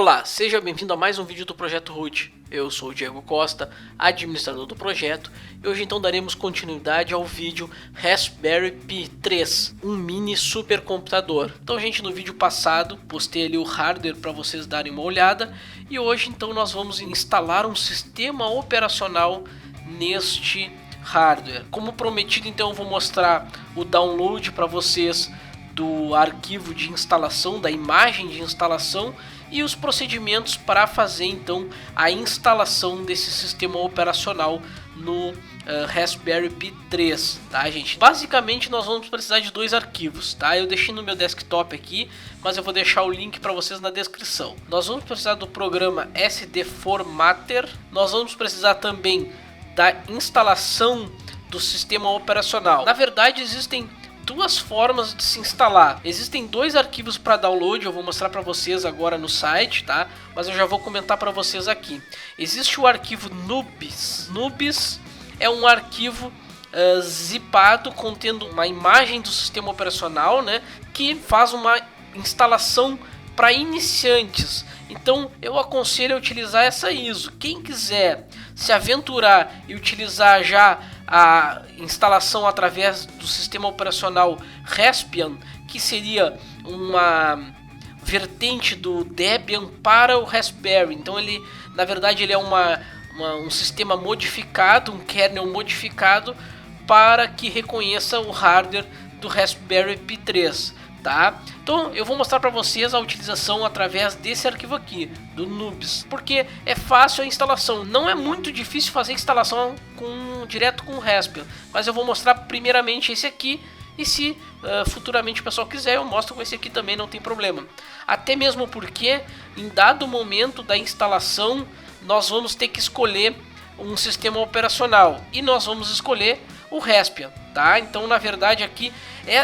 Olá, seja bem-vindo a mais um vídeo do Projeto Root. Eu sou o Diego Costa, administrador do projeto, e hoje então daremos continuidade ao vídeo Raspberry Pi 3, um mini supercomputador. Então, gente, no vídeo passado postei ali o hardware para vocês darem uma olhada, e hoje então nós vamos instalar um sistema operacional neste hardware. Como prometido, então eu vou mostrar o download para vocês do arquivo de instalação, da imagem de instalação e os procedimentos para fazer então a instalação desse sistema operacional no Raspberry Pi 3, tá, gente? Basicamente nós vamos precisar de dois arquivos, tá? Eu deixei no meu desktop aqui, mas eu vou deixar o link para vocês na descrição. Nós vamos precisar do programa SD Formatter, nós vamos precisar também da instalação do sistema operacional. Na verdade, existem duas formas de se instalar. Existem dois arquivos para download, eu vou mostrar para vocês agora no site, tá? Mas eu já vou comentar para vocês aqui. Existe o arquivo Nubes. Nubes é um arquivo zipado contendo uma imagem do sistema operacional, né? Que faz uma instalação para iniciantes. Então eu aconselho a utilizar essa ISO. Quem quiser se aventurar e utilizar já a instalação através do sistema operacional Raspbian, que seria uma vertente do Debian para o Raspberry. Então ele, na verdade, ele é um sistema modificado, um kernel modificado para que reconheça o hardware do Raspberry Pi 3. Tá? Então eu vou mostrar para vocês a utilização através desse arquivo aqui, do Nubes, porque é fácil a instalação, não é muito difícil fazer a instalação direto com o Raspbian, mas eu vou mostrar primeiramente esse aqui, e se futuramente o pessoal quiser eu mostro com esse aqui também, não tem problema. Até mesmo porque em dado momento da instalação nós vamos ter que escolher um sistema operacional, e nós vamos escolher o Raspbian, tá? Então na verdade aqui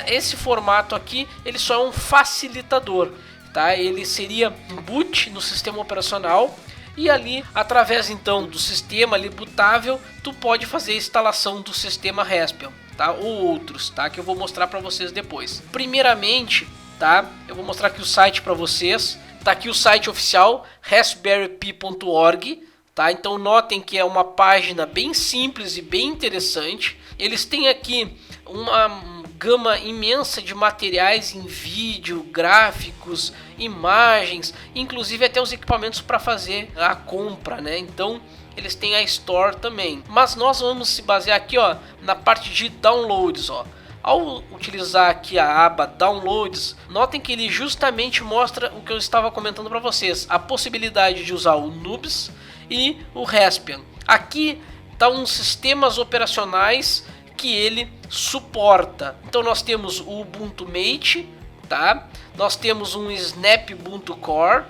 esse formato aqui ele só é um facilitador, tá? Ele seria um boot no sistema operacional, e ali através então do sistema ali bootável tu pode fazer a instalação do sistema Raspbian, tá? Ou outros, tá? Que eu vou mostrar para vocês depois. Primeiramente, tá? Eu vou mostrar aqui o site para vocês. Tá aqui o site oficial raspberrypi.org. Tá? Então notem que é uma página bem simples e bem interessante. Eles têm aqui uma gama imensa de materiais em vídeo, gráficos, imagens, inclusive até os equipamentos para fazer a compra, né? Então eles têm a Store também. Mas nós vamos se basear aqui, ó, na parte de downloads, ó. Ao utilizar aqui a aba Downloads, notem que ele justamente mostra o que eu estava comentando para vocês, a possibilidade de usar o Nubes e o Raspbian. Aqui estão os sistemas operacionais que ele suporta. Então nós temos o Ubuntu Mate, tá? Nós temos um Snap Ubuntu Core,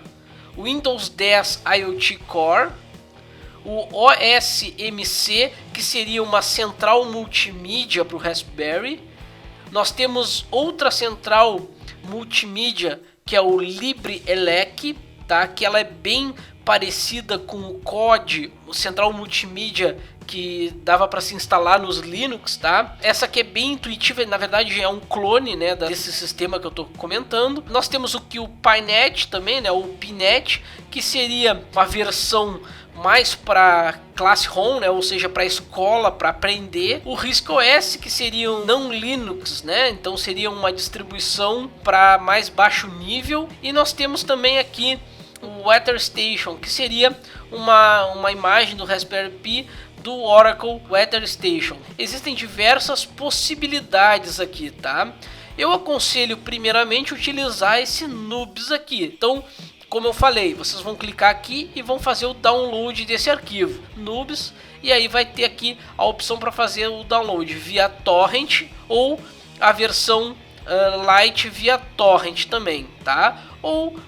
o Windows 10 IoT Core, o OSMC, que seria uma central multimídia para o Raspberry. Nós temos outra central multimídia que é o LibreELEC, tá? Que ela é bem parecida com o COD, o central multimídia que dava para se instalar nos Linux, tá? Essa aqui é bem intuitiva, na verdade é um clone, né, desse sistema que eu estou comentando. Nós temos o Pinet também, né, o Pinet, que seria uma versão mais para classe ROM, né, ou seja, para escola, para aprender. O RISC-OS, que seria um não Linux, né, então seria uma distribuição para mais baixo nível. E nós temos também aqui o WeatherStation, que seria uma imagem do Raspberry Pi do Oracle WeatherStation. Existem diversas possibilidades aqui, tá? Eu aconselho primeiramente utilizar esse Nubes aqui. Então, como eu falei, vocês vão clicar aqui e vão fazer o download desse arquivo Nubes, e aí vai ter aqui a opção para fazer o download via torrent ou a versão Lite via torrent também, tá? Ou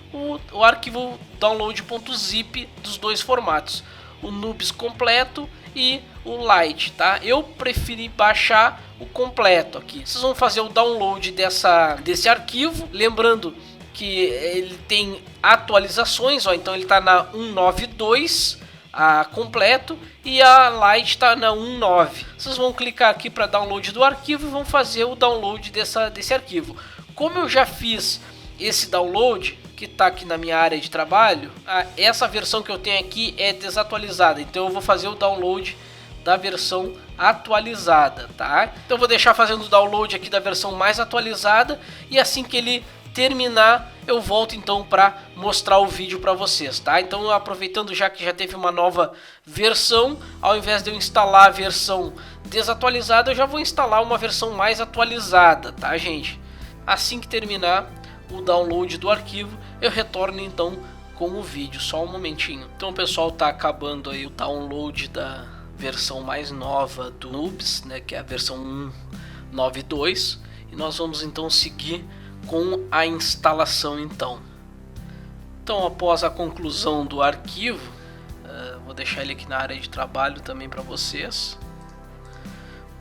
o arquivo download.zip dos dois formatos, o Nubes completo e o Lite, tá? Eu preferi baixar o completo aqui. Vocês vão fazer o download desse arquivo, lembrando que ele tem atualizações, ó, então ele está na 1.9.2 completo e a Lite está na 1.9. Vocês vão clicar aqui para download do arquivo e vão fazer o download desse arquivo. Como eu já fiz esse download que está aqui na minha área de trabalho, essa versão que eu tenho aqui é desatualizada, então eu vou fazer o download da versão atualizada, tá? Então eu vou deixar fazendo o download aqui da versão mais atualizada e assim que ele terminar eu volto então para mostrar o vídeo para vocês, tá? Então aproveitando já que já teve uma nova versão, ao invés de eu instalar a versão desatualizada, eu já vou instalar uma versão mais atualizada, tá, gente? Assim que terminar o download do arquivo, eu retorno então com o vídeo, só um momentinho. Então pessoal, tá acabando aí o download da versão mais nova do Noobs, né, que é a versão 1.9.2, e nós vamos então seguir com a instalação então. Então após a conclusão do arquivo, vou deixar ele aqui na área de trabalho também para vocês.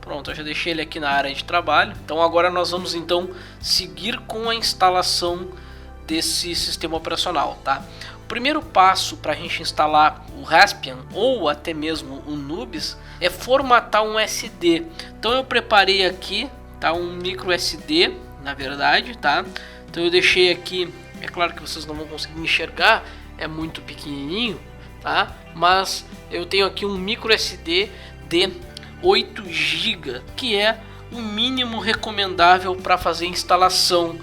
Pronto, eu já deixei ele aqui na área de trabalho. Então agora nós vamos então seguir com a instalação desse sistema operacional, tá? O primeiro passo para a gente instalar o Raspbian ou até mesmo o Noobs é formatar um SD. Então eu preparei aqui, tá, um micro SD, na verdade, tá? Então eu deixei aqui, é claro que vocês não vão conseguir enxergar, é muito pequenininho, tá? Mas eu tenho aqui um micro SD de 8 GB, que é o mínimo recomendável para fazer a instalação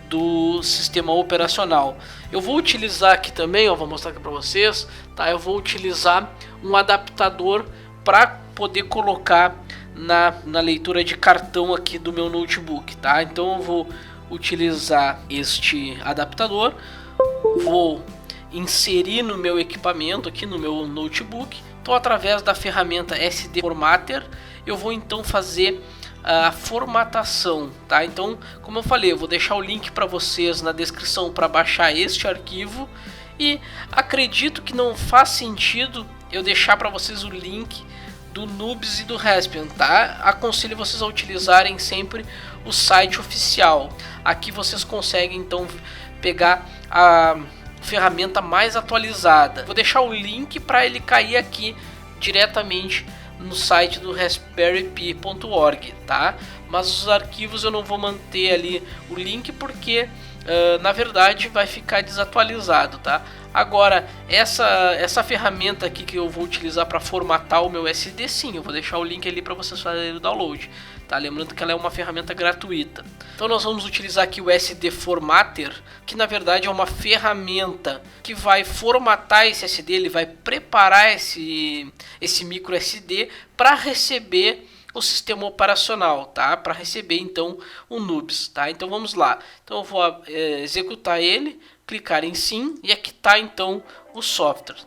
do sistema operacional. Eu vou utilizar aqui também, ó, vou mostrar aqui para vocês, tá? Eu vou utilizar um adaptador para poder colocar na leitura de cartão aqui do meu notebook, tá? Então eu vou utilizar este adaptador, vou inserir no meu equipamento aqui no meu notebook. Então através da ferramenta SD Formatter eu vou então fazer a formatação, tá? Então, como eu falei, eu vou deixar o link para vocês na descrição para baixar este arquivo, e acredito que não faz sentido eu deixar para vocês o link do Noobs e do Raspbian, tá? Aconselho vocês a utilizarem sempre o site oficial. Aqui vocês conseguem então pegar a ferramenta mais atualizada. Vou deixar o link para ele cair aqui diretamente no site do raspberrypi.org, tá? Mas os arquivos eu não vou manter ali o link porque na verdade vai ficar desatualizado, tá? Agora essa ferramenta aqui que eu vou utilizar para formatar o meu SD, sim, eu vou deixar o link ali para vocês fazerem o download, tá? Lembrando que ela é uma ferramenta gratuita. Então nós vamos utilizar aqui o SD Formatter, que na verdade é uma ferramenta que vai formatar esse SD, ele vai preparar esse micro SD para receber o sistema operacional, tá? Para receber então o Noobs, tá? Então vamos lá. Então eu vou executar ele, clicar em sim, e aqui está então o software,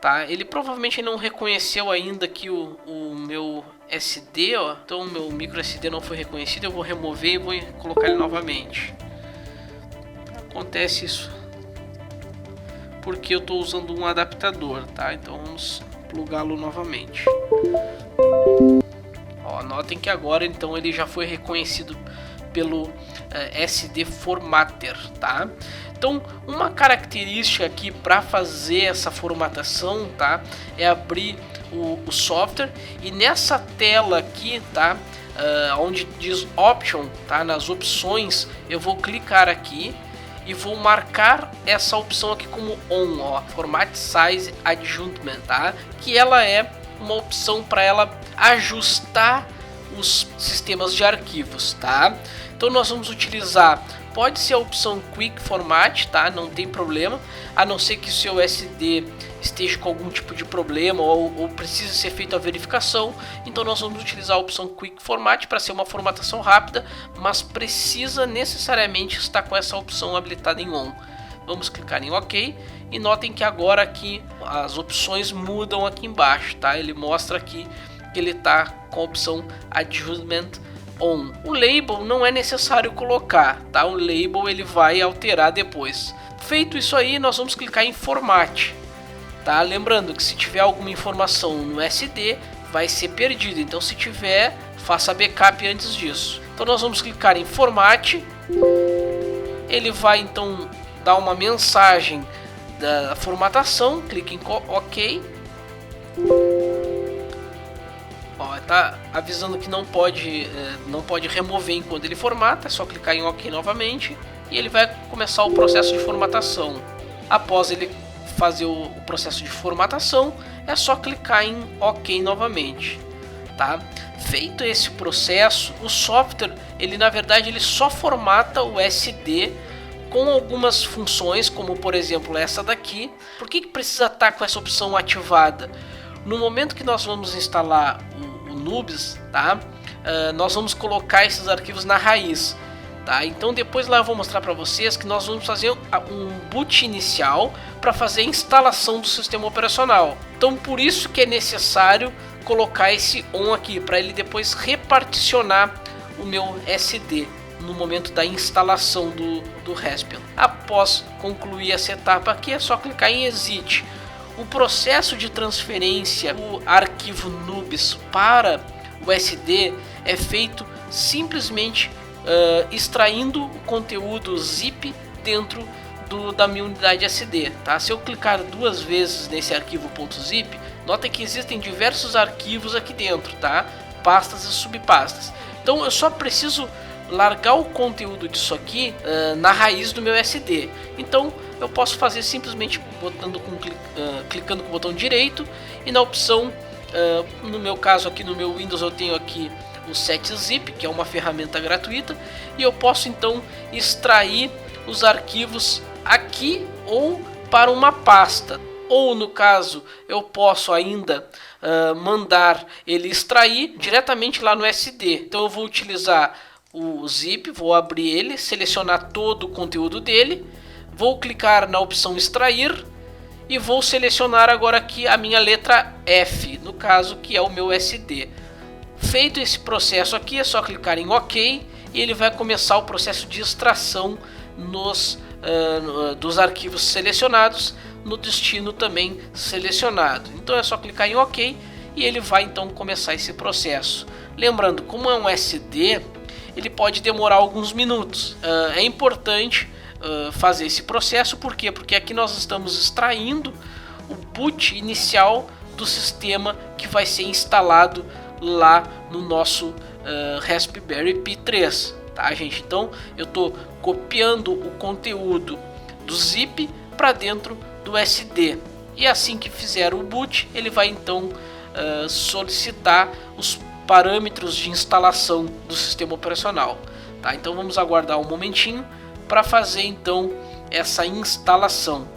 tá? Ele provavelmente não reconheceu ainda que o meu SD, ó, então o meu micro SD não foi reconhecido. Eu vou remover e vou colocar ele novamente. Acontece isso porque eu estou usando um adaptador, tá? Então vamos plugá-lo novamente. Ó, notem que agora então ele já foi reconhecido pelo SD Formatter, tá? Então uma característica aqui para fazer essa formatação, tá, é abrir o software e nessa tela aqui, tá, onde diz Option, tá, nas opções, eu vou clicar aqui e vou marcar essa opção aqui como On, ó, Format Size Adjustment, tá, que ela é uma opção para ela ajustar os sistemas de arquivos, tá? Então nós vamos utilizar, pode ser a opção Quick Format, tá? Não tem problema, a não ser que o seu SD esteja com algum tipo de problema ou precise ser feita a verificação. Então nós vamos utilizar a opção Quick Format para ser uma formatação rápida, mas precisa necessariamente estar com essa opção habilitada em On. Vamos clicar em OK e notem que agora aqui as opções mudam aqui embaixo, tá? Ele mostra aqui que ele está com a opção Adjustment On. O label não é necessário colocar, tá? O label ele vai alterar depois. Feito isso aí, nós vamos clicar em Format, tá? Lembrando que se tiver alguma informação no SD, vai ser perdido. Então, se tiver, faça backup antes disso. Então, nós vamos clicar em Format. Ele vai então dar uma mensagem da formatação. Clique em OK. Ó, tá avisando que não pode remover enquanto ele formata, é só clicar em OK novamente. e ele vai começar o processo de formatação. Após ele fazer o processo de formatação, é só clicar em OK novamente, tá? Feito esse processo, o software, ele na verdade ele só formata o SD com algumas funções, como por exemplo essa daqui. Por que precisa estar com essa opção ativada? No momento que nós vamos instalar o Nubes, tá? Nós vamos colocar esses arquivos na raiz. Tá? Então depois lá eu vou mostrar para vocês que nós vamos fazer um boot inicial para fazer a instalação do sistema operacional. Então por isso que é necessário colocar esse ON aqui, para ele depois reparticionar o meu SD no momento da instalação do Raspbian. Após concluir essa etapa aqui, é só clicar em Exit. O processo de transferência do arquivo Nubes para o SD é feito simplesmente extraindo o conteúdo zip dentro da minha unidade SD, tá? Se eu clicar duas vezes nesse arquivo .zip, nota que existem diversos arquivos aqui dentro, tá? Pastas e subpastas. Então eu só preciso largar o conteúdo disso aqui na raiz do meu SD. Então eu posso fazer simplesmente clicando com o botão direito e na opção, no meu caso aqui no meu Windows eu tenho aqui o SetZip, que é uma ferramenta gratuita, e eu posso então extrair os arquivos aqui ou para uma pasta, ou no caso eu posso ainda mandar ele extrair diretamente lá no SD. Então eu vou utilizar o zip, vou abrir ele, selecionar todo o conteúdo dele, vou clicar na opção extrair e vou selecionar agora aqui a minha letra F, no caso que é o meu SD. Feito esse processo aqui, é só clicar em OK e ele vai começar o processo de extração dos arquivos selecionados no destino também selecionado. Então é só clicar em OK e ele vai então começar esse processo. Lembrando, como é um SD, ele pode demorar alguns minutos. É importante fazer esse processo, por quê? Porque aqui nós estamos extraindo o boot inicial do sistema que vai ser instalado lá no nosso Raspberry Pi 3, tá, gente? Então eu estou copiando o conteúdo do zip para dentro do SD, e assim que fizer o boot ele vai então solicitar os parâmetros de instalação do sistema operacional, tá? Então vamos aguardar um momentinho para fazer então essa instalação.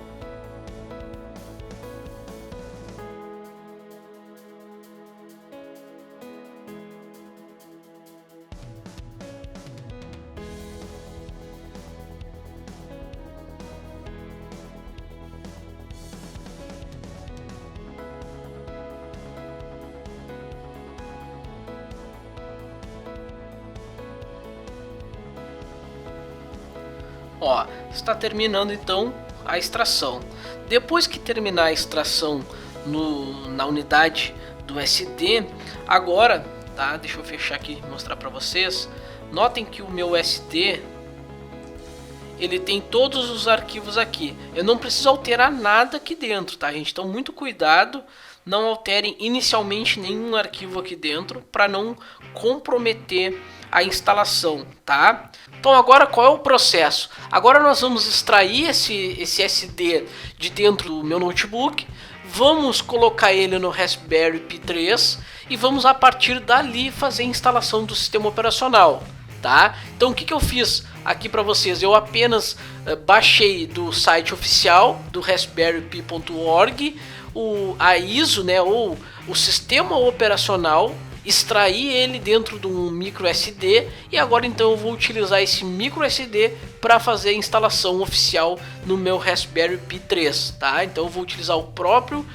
Ó, está terminando então a extração. Depois que terminar a extração na unidade do SD, agora, tá? Deixa eu fechar aqui e mostrar para vocês. Notem que o meu SD ele tem todos os arquivos aqui. Eu não preciso alterar nada aqui dentro, tá, gente? Então muito cuidado, não alterem inicialmente nenhum arquivo aqui dentro para não comprometer a instalação, tá? Então agora qual é o processo? Agora nós vamos extrair esse SD de dentro do meu notebook, vamos colocar ele no Raspberry Pi 3 e vamos a partir dali fazer a instalação do sistema operacional, tá? Então o que eu fiz aqui para vocês? Eu apenas baixei do site oficial do raspberrypi.org a ISO, né, ou o sistema operacional, extrair ele dentro de um micro SD e agora então eu vou utilizar esse micro SD para fazer a instalação oficial no meu Raspberry Pi 3, tá? Então eu vou utilizar o próprio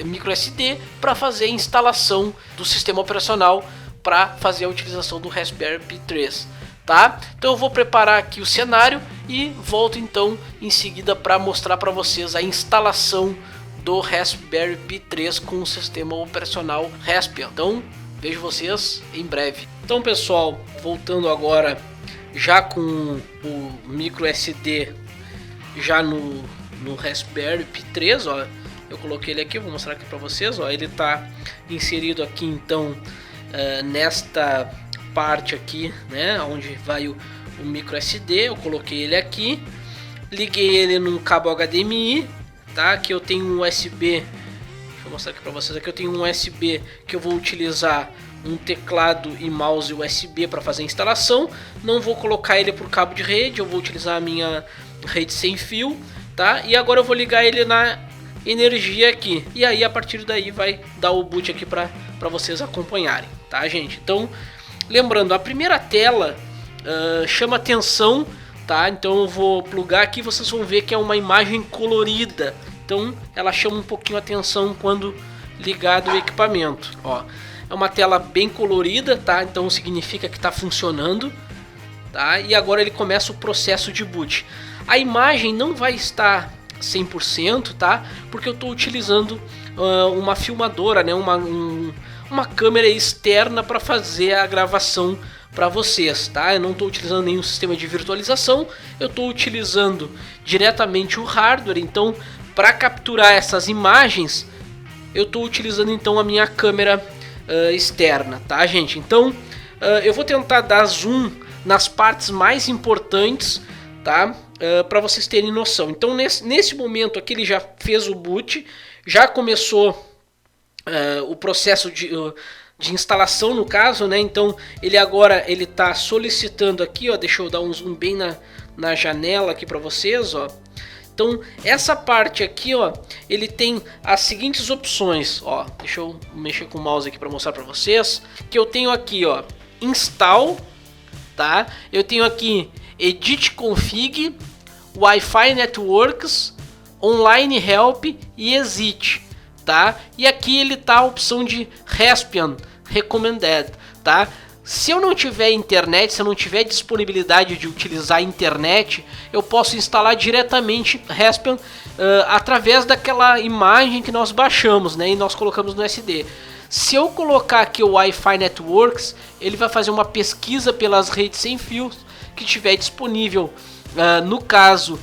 micro SD para fazer a instalação do sistema operacional para fazer a utilização do Raspberry Pi 3, tá? Então eu vou preparar aqui o cenário e volto então em seguida para mostrar para vocês a instalação do Raspberry Pi 3 com o sistema operacional Raspbian. Então vejo vocês em breve. Então pessoal, voltando agora já com o micro SD já no Raspberry Pi 3, ó, eu coloquei ele aqui, vou mostrar aqui para vocês, ó, ele está inserido aqui então nesta parte aqui, né, onde vai o o micro SD, eu coloquei ele aqui, liguei ele num cabo HDMI, tá? Aqui eu tenho um USB, deixa eu mostrar aqui para vocês, aqui eu tenho um USB que eu vou utilizar um teclado e mouse USB para fazer a instalação. Não vou colocar ele por cabo de rede, eu vou utilizar a minha rede sem fio, tá? E agora eu vou ligar ele na energia aqui, e aí a partir daí vai dar o boot aqui para vocês acompanharem, tá, gente? Então, lembrando, a primeira tela chama atenção, tá? Então eu vou plugar aqui, vocês vão ver que é uma imagem colorida, então ela chama um pouquinho a atenção quando ligado o equipamento, ó. É uma tela bem colorida, tá? Então significa que está funcionando, tá? E agora ele começa o processo de boot. A imagem não vai estar 100%, tá? Porque eu estou utilizando uma filmadora, né? Uma câmera externa para fazer a gravação para vocês, tá? Eu não estou utilizando nenhum sistema de virtualização, eu estou utilizando diretamente o hardware. Então, para capturar essas imagens, eu estou utilizando então a minha câmera externa, tá, gente? Então eu vou tentar dar zoom nas partes mais importantes, tá? Para vocês terem noção. Então nesse momento aqui ele já fez o boot, já começou o processo de instalação, no caso, né? Então ele agora ele está solicitando aqui, ó, deixa eu dar um zoom bem na janela aqui para vocês, ó. Então essa parte aqui, ó, ele tem as seguintes opções, ó, deixa eu mexer com o mouse aqui para mostrar para vocês, que eu tenho aqui, ó, install, tá? Eu tenho aqui edit config, Wi-Fi networks, online help e exit, tá? E aqui ele tá a opção de Raspbian recommended, tá? Se eu não tiver internet, se eu não tiver disponibilidade de utilizar a internet, eu posso instalar diretamente Raspbian através daquela imagem que nós baixamos, né, e nós colocamos no SD. Se eu colocar aqui o Wi-Fi Networks, ele vai fazer uma pesquisa pelas redes sem fio que tiver disponível. No caso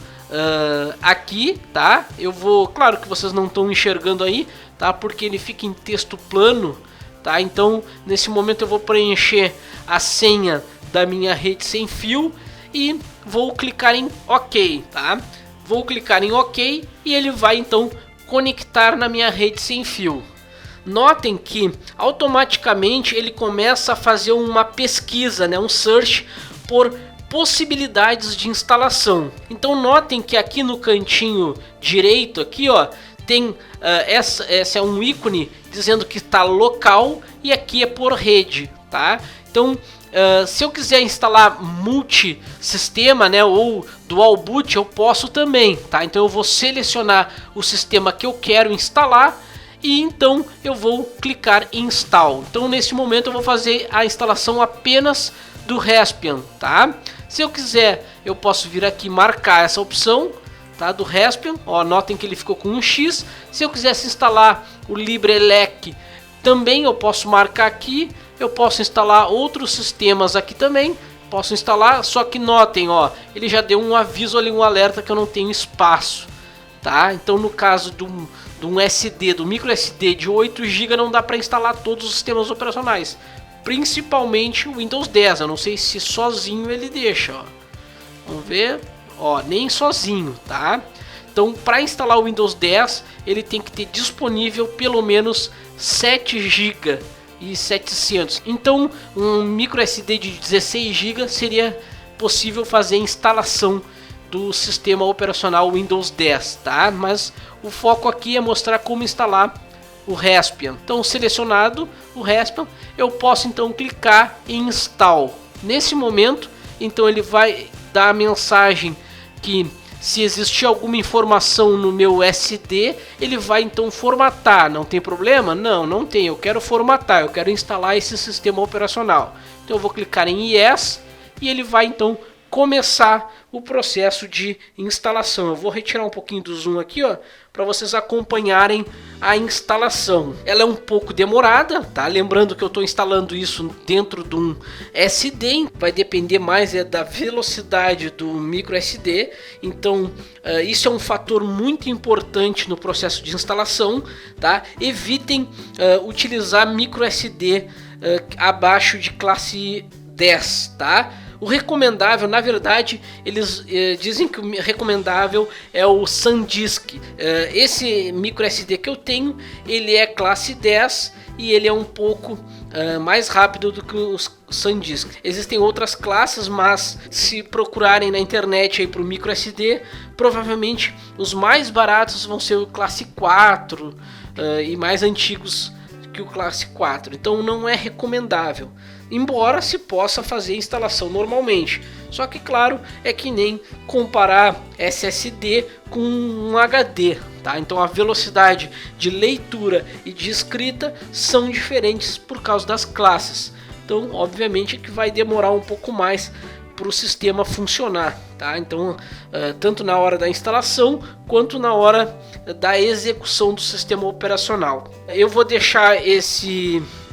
aqui, tá? Eu vou, claro que vocês não estão enxergando aí, tá? Porque ele fica em texto plano. Tá, então nesse momento eu vou preencher a senha da minha rede sem fio e vou clicar em OK, tá? Vou clicar em OK e ele vai então conectar na minha rede sem fio. Notem que automaticamente ele começa a fazer uma pesquisa, né, um search por possibilidades de instalação. Então notem que aqui no cantinho direito aqui, ó, tem esse é um ícone dizendo que está local e aqui é por rede, tá? Então se eu quiser instalar multi-sistema, né, ou dual boot, eu posso também, tá? Então eu vou selecionar o sistema que eu quero instalar e então eu vou clicar em install. Então nesse momento eu vou fazer a instalação apenas do Raspbian, tá? Se eu quiser, eu posso vir aqui marcar essa opção, tá, do Raspbian, ó, notem que ele ficou com um X. Se eu quisesse instalar o LibreELEC, também eu posso marcar aqui. Eu posso instalar outros sistemas aqui também, posso instalar, só que notem, ó, ele já deu um aviso ali, um alerta que eu não tenho espaço, tá? Então no caso de um SD, do micro SD de 8 GB, não dá para instalar todos os sistemas operacionais, principalmente o Windows 10. Eu não sei se sozinho ele deixa, ó. Vamos ver. Ó, nem sozinho, tá? Então, para instalar o Windows 10, ele tem que ter disponível pelo menos 7 GB e 700. Então, um micro SD de 16 GB seria possível fazer a instalação do sistema operacional Windows 10, tá? Mas o foco aqui é mostrar como instalar o Raspbian. Então, selecionado o Raspbian, eu posso então clicar em Install. Nesse momento, então ele vai dar a mensagem que se existir alguma informação no meu SD, ele vai então formatar. Não tem problema? Não, não tem. Eu quero formatar, eu quero instalar esse sistema operacional. Então eu vou clicar em Yes e ele vai então começar o processo de instalação. Eu vou retirar um pouquinho do zoom aqui, ó, para vocês acompanharem a instalação. Ela é um pouco demorada, tá? Lembrando que eu estou instalando isso dentro de um SD, vai depender mais da velocidade do micro SD. Então isso é um fator muito importante no processo de instalação, tá? Evitem utilizar micro SD abaixo de classe 10, tá? O recomendável, na verdade, eles dizem que o recomendável é o SanDisk. Esse micro SD que eu tenho, ele é classe 10 e ele é um pouco mais rápido do que os SanDisk. Existem outras classes, mas se procurarem na internet para o micro SD, provavelmente os mais baratos vão ser o classe 4 e mais antigos que o classe 4. Então não é recomendável, embora se possa fazer a instalação normalmente. Só que claro, é que nem comparar SSD com um HD, tá? Então a velocidade de leitura e de escrita são diferentes por causa das classes. Então obviamente que vai demorar um pouco mais para o sistema funcionar, tá? Então tanto na hora da instalação quanto na hora da execução do sistema operacional. Eu vou deixar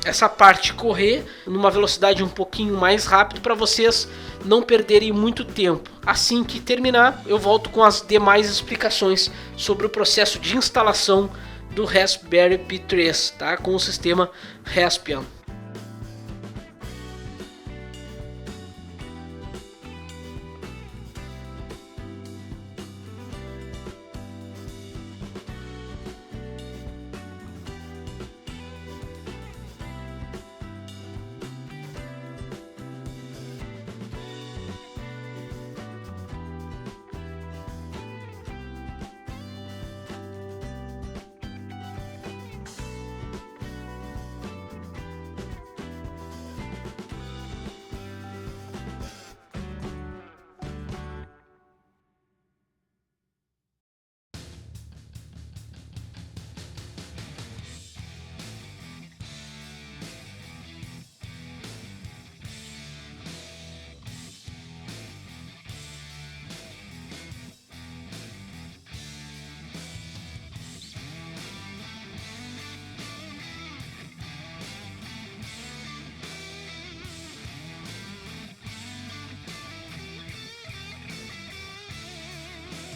essa parte correr numa velocidade um pouquinho mais rápido para vocês não perderem muito tempo. Assim que terminar, eu volto com as demais explicações sobre o processo de instalação do Raspberry Pi 3, tá? Com o sistema Raspbian.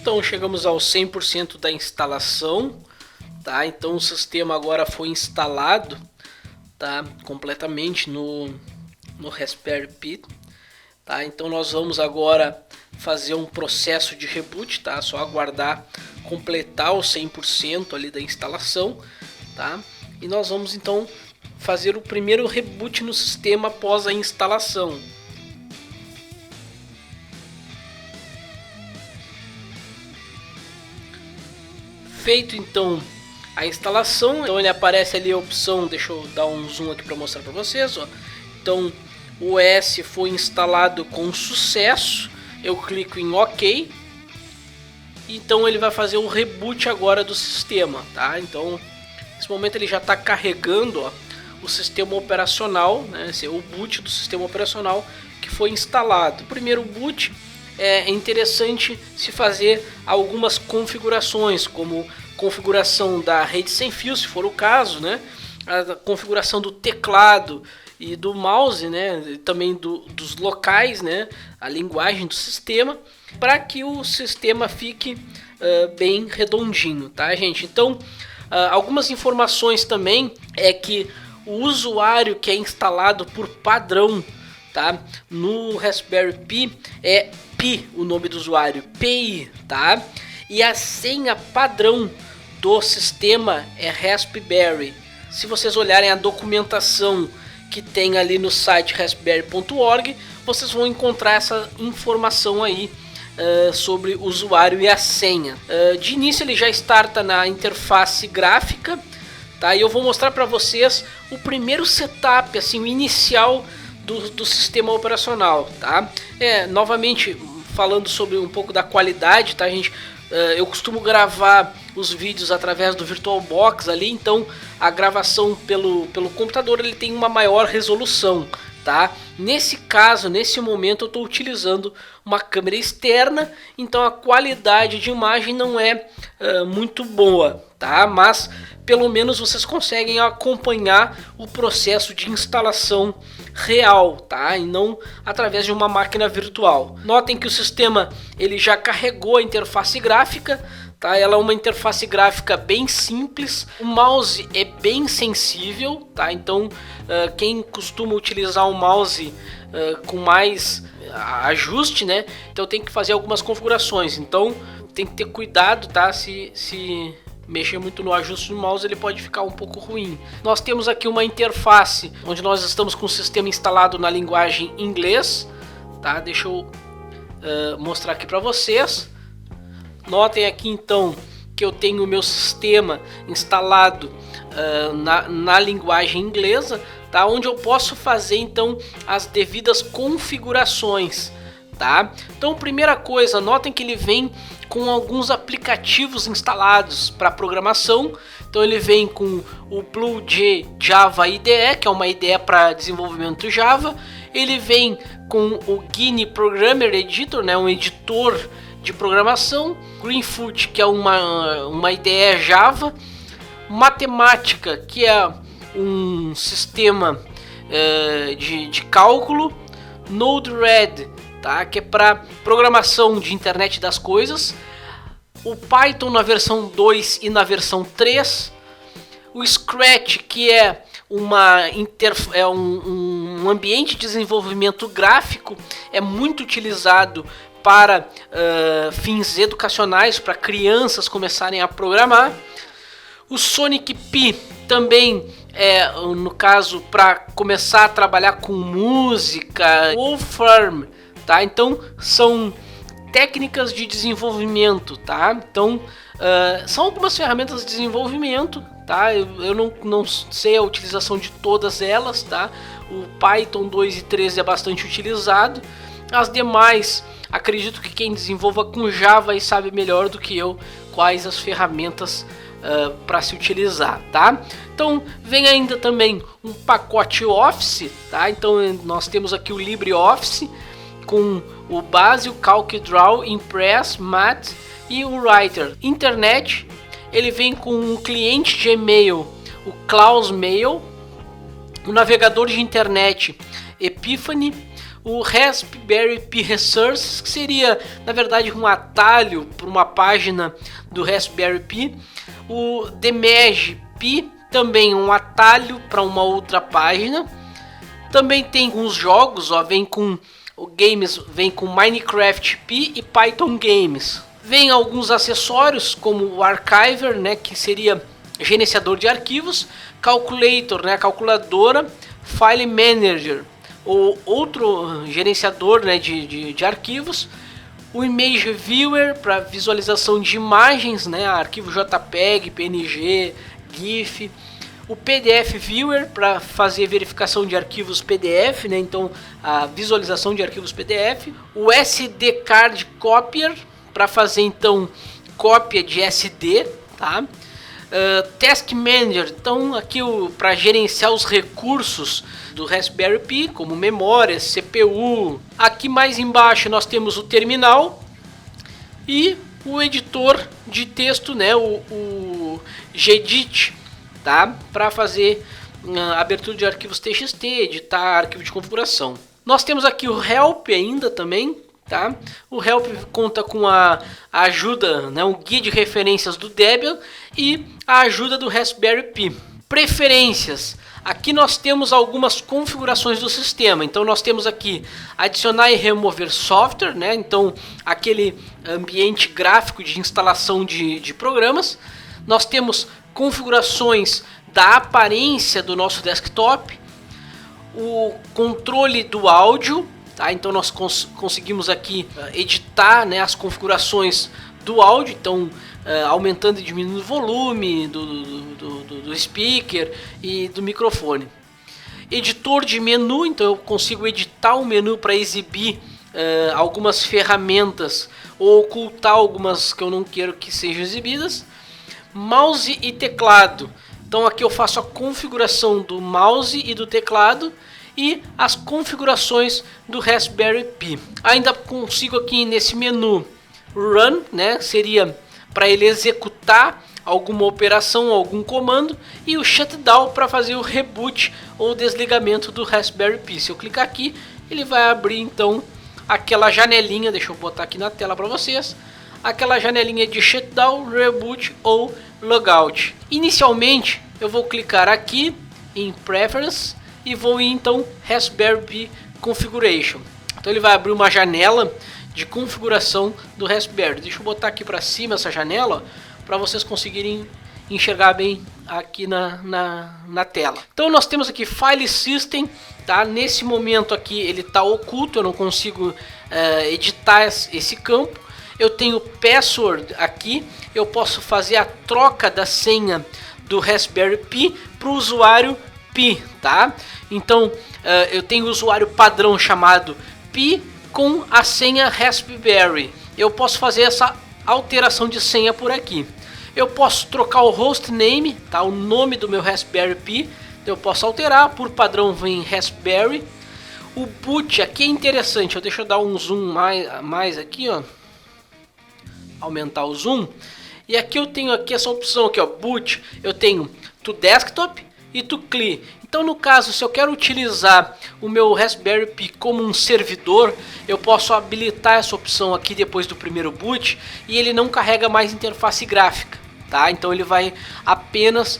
Então chegamos ao 100% da instalação, tá? Então o sistema agora foi instalado, tá? Completamente no Raspberry Pi, tá? Então nós vamos agora fazer um processo de reboot, tá? Só aguardar completar o 100% ali da instalação, tá? E nós vamos então fazer o primeiro reboot no sistema após a instalação. Feito então a instalação, então ele aparece ali a opção, deixa eu dar um zoom aqui para mostrar para vocês, ó. Então o OS foi instalado com sucesso, eu clico em OK, então ele vai fazer o reboot agora do sistema, tá? Então nesse momento ele já está carregando, ó, o sistema operacional, né? Esse é o boot do sistema operacional que foi instalado. O primeiro boot é interessante se fazer algumas configurações, como configuração da rede sem fio, se for o caso, né? A configuração do teclado e do mouse, né? E também dos locais, né? A linguagem do sistema, para que o sistema fique bem redondinho, tá, gente? Então, algumas informações também é que o usuário que é instalado por padrão, tá, no Raspberry Pi é Pi, o nome do usuário, PI, tá? E a senha padrão do sistema é Raspberry. Se vocês olharem a documentação que tem ali no site raspberry.org, vocês vão encontrar essa informação aí sobre o usuário e a senha. De início ele já starta na interface gráfica, tá? E eu vou mostrar para vocês o primeiro setup, assim, o inicial do sistema operacional, tá? Novamente falando sobre um pouco da qualidade, tá, gente? Eu costumo gravar os vídeos através do VirtualBox ali, então a gravação pelo computador ele tem uma maior resolução, tá? Nesse caso, nesse momento eu estou utilizando uma câmera externa, então a qualidade de imagem não é muito boa, tá? Mas pelo menos vocês conseguem acompanhar o processo de instalação real, tá? E não através de uma máquina virtual. Notem que o sistema ele já carregou a interface gráfica, tá? Ela é uma interface gráfica bem simples, o mouse é bem sensível, tá? Então quem costuma utilizar o mouse com mais ajuste, né? Então tem que fazer algumas configurações, então tem que ter cuidado, tá? Se mexer muito no ajuste do mouse, ele pode ficar um pouco ruim. Nós temos aqui uma interface onde nós estamos com o sistema instalado na linguagem inglês, tá? Deixa eu mostrar aqui para vocês. Notem aqui então que eu tenho o meu sistema instalado na linguagem inglesa, tá? Onde eu posso fazer então as devidas configurações, tá? Então, primeira coisa, notem que ele vem com alguns aplicativos instalados para programação. Então ele vem com o BlueJ Java IDE, que é uma IDE para desenvolvimento Java. Ele vem com o Guinea Programmer Editor, né, um editor de programação. Greenfoot, que é uma IDE Java. Matemática, que é um sistema de cálculo. Node-RED, tá? Que é para programação de internet das coisas. O Python na versão 2 e na versão 3. O Scratch, que é um ambiente de desenvolvimento gráfico, é muito utilizado para fins educacionais, para crianças começarem a programar. O Sonic Pi também no caso, para começar a trabalhar com música. Wolfram, tá? Então são técnicas de desenvolvimento, tá? Então são algumas ferramentas de desenvolvimento, tá? Eu não sei a utilização de todas elas, tá? O Python 2 e 3 é bastante utilizado. As demais, acredito que quem desenvolva com Java e sabe melhor do que eu quais as ferramentas para se utilizar, tá? Então vem ainda também um pacote Office, tá? Então nós temos aqui o LibreOffice com o Base, o CalcDraw, Impress, Math e o Writer. Internet, ele vem com um cliente de e-mail, o Klaus Mail, o navegador de internet Epiphany, o Raspberry Pi Resources, que seria na verdade um atalho para uma página do Raspberry Pi, o Demege Pi, também um atalho para uma outra página. Também tem alguns jogos, ó, vem com o Games, vem com Minecraft Pi e Python Games. Vem alguns acessórios como o Archiver, né, que seria gerenciador de arquivos, Calculator, né, calculadora, File Manager, ou outro gerenciador, né, de arquivos, o Image Viewer para visualização de imagens, né, arquivo JPEG, PNG, GIF, o PDF Viewer para fazer verificação de arquivos PDF, né, então a visualização de arquivos PDF, o SD Card Copier para fazer então cópia de SD, tá? Task Manager, então aqui para gerenciar os recursos do Raspberry Pi, como memória, CPU. Aqui mais embaixo nós temos o terminal e o editor de texto, né, o Gedit, tá? Para fazer abertura de arquivos TXT, editar arquivo de configuração. Nós temos aqui o Help ainda também, tá? O Help conta com a ajuda, né, um guia de referências do Debian e a ajuda do Raspberry Pi. Preferências. Aqui nós temos algumas configurações do sistema. Então nós temos aqui adicionar e remover software, né? Então aquele ambiente gráfico de instalação de programas. Nós temos configurações da aparência do nosso desktop, o controle do áudio, tá? Então nós conseguimos aqui editar, né, as configurações do áudio, então aumentando e diminuindo o volume do speaker e do microfone. Editor de menu, então eu consigo editar o menu para exibir algumas ferramentas ou ocultar algumas que eu não quero que sejam exibidas. Mouse e teclado, então aqui eu faço a configuração do mouse e do teclado e as configurações do Raspberry Pi. Ainda consigo aqui nesse menu Run, né, seria para ele executar alguma operação, algum comando, e o Shutdown para fazer o reboot ou desligamento do Raspberry Pi. Se eu clicar aqui, ele vai abrir então aquela janelinha, deixa eu botar aqui na tela para vocês, aquela janelinha de shutdown, reboot ou logout. Inicialmente eu vou clicar aqui em Preference e vou então Raspberry Pi Configuration. Então ele vai abrir uma janela de configuração do Raspberry. Deixa eu botar aqui para cima essa janela para vocês conseguirem enxergar bem aqui na tela. Então nós temos aqui File System, tá? Nesse momento aqui ele está oculto, eu não consigo editar esse campo. Eu tenho Password aqui, eu posso fazer a troca da senha do Raspberry Pi para o usuário Pi, tá? Então eu tenho o usuário padrão chamado Pi com a senha Raspberry. Eu posso fazer essa alteração de senha por aqui. Eu posso trocar o hostname, tá? O nome do meu Raspberry Pi. Eu posso alterar, por padrão vem Raspberry. O boot aqui é interessante, deixa eu dar um zoom mais aqui, ó. Aumentar o zoom. E aqui eu tenho aqui essa opção aqui, ó, boot. Eu tenho to desktop e to CLI. Então no caso, se eu quero utilizar o meu Raspberry Pi como um servidor, eu posso habilitar essa opção aqui depois do primeiro boot e ele não carrega mais interface gráfica, tá? Então ele vai apenas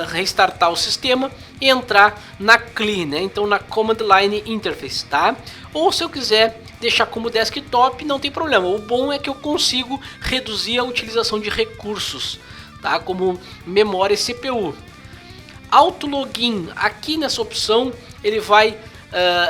restartar o sistema e entrar na CLI, né? Então na Command Line Interface, tá? Ou se eu quiser deixar como desktop, não tem problema. O bom é que eu consigo reduzir a utilização de recursos, tá? Como memória e CPU. Autologin, aqui nessa opção ele vai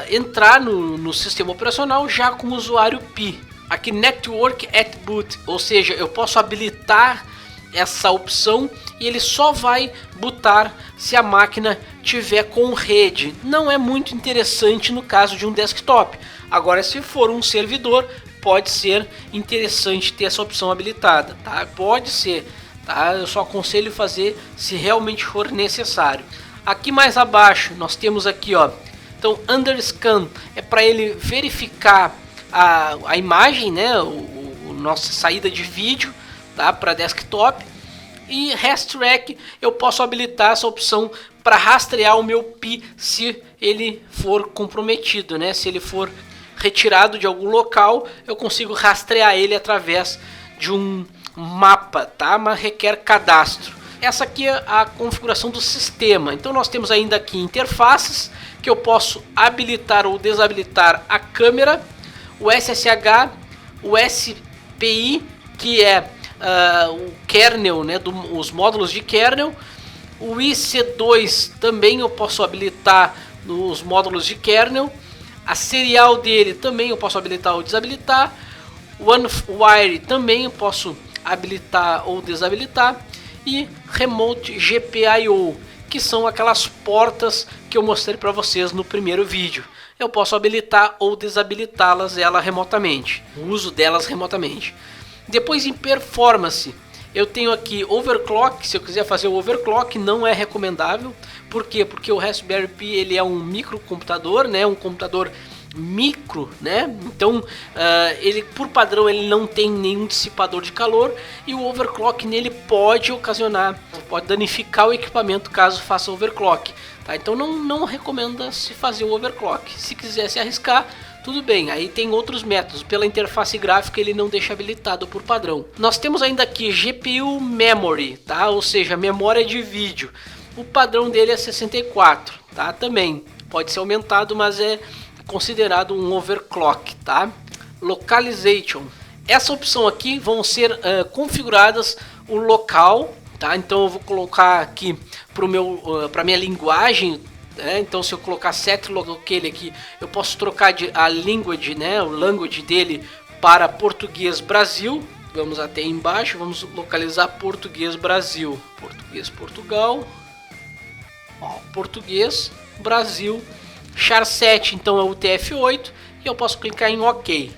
entrar no sistema operacional já com o usuário Pi. Aqui Network at Boot, ou seja, eu posso habilitar essa opção e ele só vai bootar se a máquina tiver com rede. Não é muito interessante no caso de um desktop. Agora, se for um servidor, pode ser interessante ter essa opção habilitada, tá? Pode ser. Tá? Eu só aconselho fazer se realmente for necessário. Aqui mais abaixo nós temos aqui, ó. Então Underscan é para ele verificar a imagem, né? Nossa saída de vídeo, tá? Para desktop. E Rastrack eu posso habilitar essa opção para rastrear o meu Pi se ele for comprometido, né? Se ele for retirado de algum local, eu consigo rastrear ele através de um mapa, tá? Mas requer cadastro. Essa aqui é a configuração do sistema. Então nós temos ainda aqui interfaces que eu posso habilitar ou desabilitar a câmera, o SSH, o SPI, que é o kernel, né? Os módulos de kernel. O IC2 também eu posso habilitar nos módulos de kernel. A serial dele também eu posso habilitar ou desabilitar. O OneWire também eu posso habilitar ou desabilitar. E Remote GPIO, que são aquelas portas que eu mostrei para vocês no primeiro vídeo. Eu posso habilitar ou desabilitá-las remotamente, o uso delas remotamente. Depois em Performance, eu tenho aqui Overclock. Se eu quiser fazer o Overclock, não é recomendável. Por quê? Porque o Raspberry Pi ele é um microcomputador, né? Um computador micro, né? Então ele por padrão ele não tem nenhum dissipador de calor e o overclock nele pode ocasionar, pode danificar o equipamento caso faça overclock, tá? Então não recomenda se fazer o overclock. Se quiser se arriscar, tudo bem, aí tem outros métodos. Pela interface gráfica ele não deixa habilitado por padrão. Nós temos ainda aqui GPU Memory, tá? Ou seja, memória de vídeo. O padrão dele é 64, tá? Também pode ser aumentado, mas é considerado um overclock, tá? Localization. Essa opção aqui vão ser configuradas o local, tá? Então eu vou colocar aqui para minha linguagem, né? Então se eu colocar set locale aqui, eu posso trocar a language, né? O language dele para português Brasil. Vamos até embaixo, vamos localizar português Brasil, português Portugal, ó, português Brasil. Char7 então é o TF8 e eu posso clicar em OK.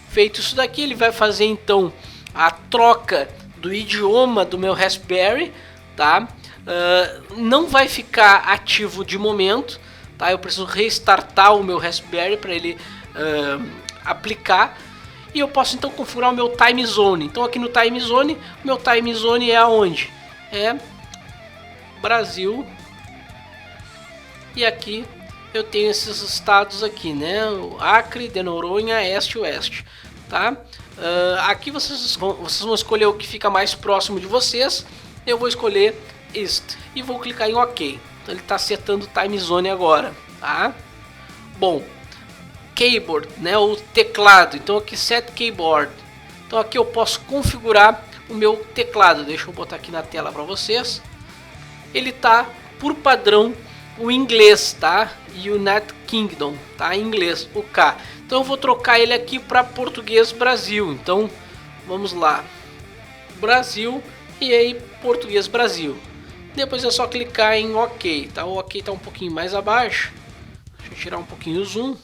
Feito isso daqui, ele vai fazer então a troca do idioma do meu Raspberry, tá? Não vai ficar ativo de momento, tá? Eu preciso restartar o meu Raspberry para ele aplicar. E eu posso então configurar o meu time zone. Então aqui no time zone, o meu time zone é aonde? É Brasil. E aqui eu tenho esses estados aqui, né? O Acre, de Noronha, Este e Oeste, tá? Aqui vocês vão escolher o que fica mais próximo de vocês. Eu vou escolher East e vou clicar em OK. Então ele está setando o time zone agora, tá? Bom, keyboard, né, o teclado. Então aqui set keyboard. Então aqui eu posso configurar o meu teclado. Deixa eu botar aqui na tela para vocês. Ele tá por padrão o inglês, tá? United Kingdom, tá? Em inglês, o K. Então eu vou trocar ele aqui para português Brasil. Então vamos lá, Brasil e aí português Brasil. Depois é só clicar em OK, tá? O OK tá um pouquinho mais abaixo. Deixa eu tirar um pouquinho o zoom.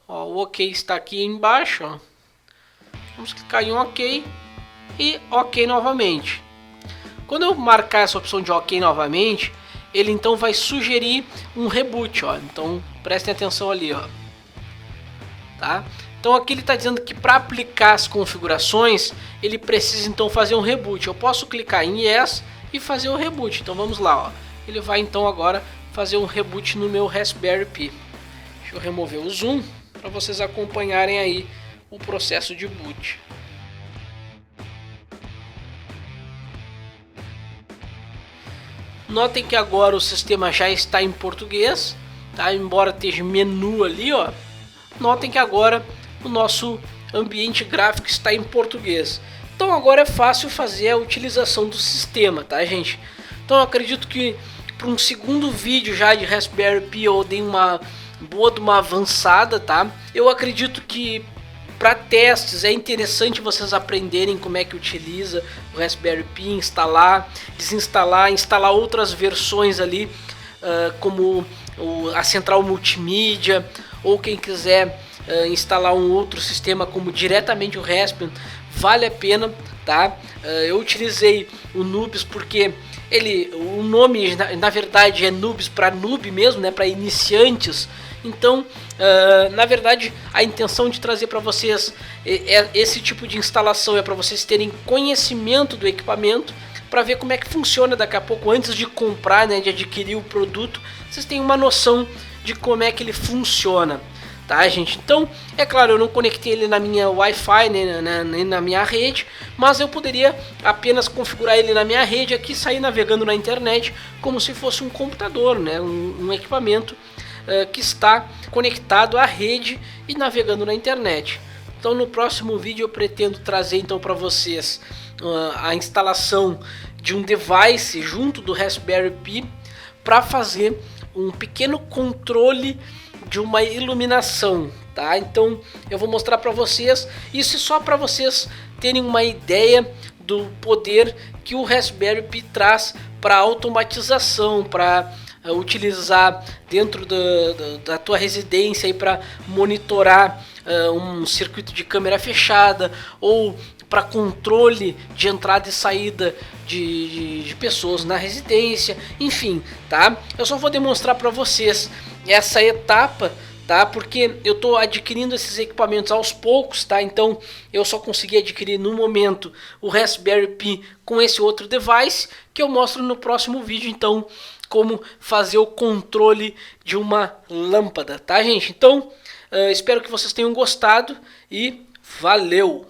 Ó, o OK está aqui embaixo, ó. Vamos clicar em OK e OK novamente. Quando eu marcar essa opção de OK novamente, ele então vai sugerir um reboot, ó. Então prestem atenção ali, ó. Tá? Então aqui ele está dizendo que para aplicar as configurações, ele precisa então fazer um reboot. Eu posso clicar em Yes e fazer o reboot. Então vamos lá, ó. Ele vai então agora fazer um reboot no meu Raspberry Pi. Deixa eu remover o zoom para vocês acompanharem aí o processo de boot. Notem que agora o sistema já está em português, tá? Embora esteja menu ali, ó. Notem que agora o nosso ambiente gráfico está em português. Então agora é fácil fazer a utilização do sistema, tá, gente? Então eu acredito que para um segundo vídeo já de Raspberry Pi eu dei uma boa de uma avançada, tá? Eu acredito que para testes é interessante vocês aprenderem como é que utiliza o Raspberry Pi, instalar, desinstalar, instalar outras versões ali, como a central multimídia, ou quem quiser instalar um outro sistema como diretamente o Raspbian, vale a pena, tá? Eu utilizei o Nubes porque o nome na verdade é Nubes para noob mesmo, né? Para iniciantes. Então, na verdade, a intenção de trazer para vocês esse tipo de instalação é para vocês terem conhecimento do equipamento, para ver como é que funciona daqui a pouco, antes de comprar, né, de adquirir o produto, vocês têm uma noção de como é que ele funciona, tá, gente? Então, é claro, eu não conectei ele na minha Wi-Fi, nem na minha rede, mas eu poderia apenas configurar ele na minha rede aqui, sair navegando na internet, como se fosse um computador, né, um equipamento que está conectado à rede e navegando na internet. Então no próximo vídeo eu pretendo trazer então para vocês a instalação de um device junto do Raspberry Pi para fazer um pequeno controle de uma iluminação, tá? Então eu vou mostrar para vocês isso só para vocês terem uma ideia do poder que o Raspberry Pi traz para automatização, para utilizar dentro da tua residência e para monitorar um circuito de câmera fechada ou para controle de entrada e saída de pessoas na residência, enfim, tá? Eu só vou demonstrar para vocês essa etapa, tá? Porque eu estou adquirindo esses equipamentos aos poucos, tá? Então eu só consegui adquirir no momento o Raspberry Pi com esse outro device que eu mostro no próximo vídeo, então como fazer o controle de uma lâmpada, tá, gente? Então espero que vocês tenham gostado e valeu!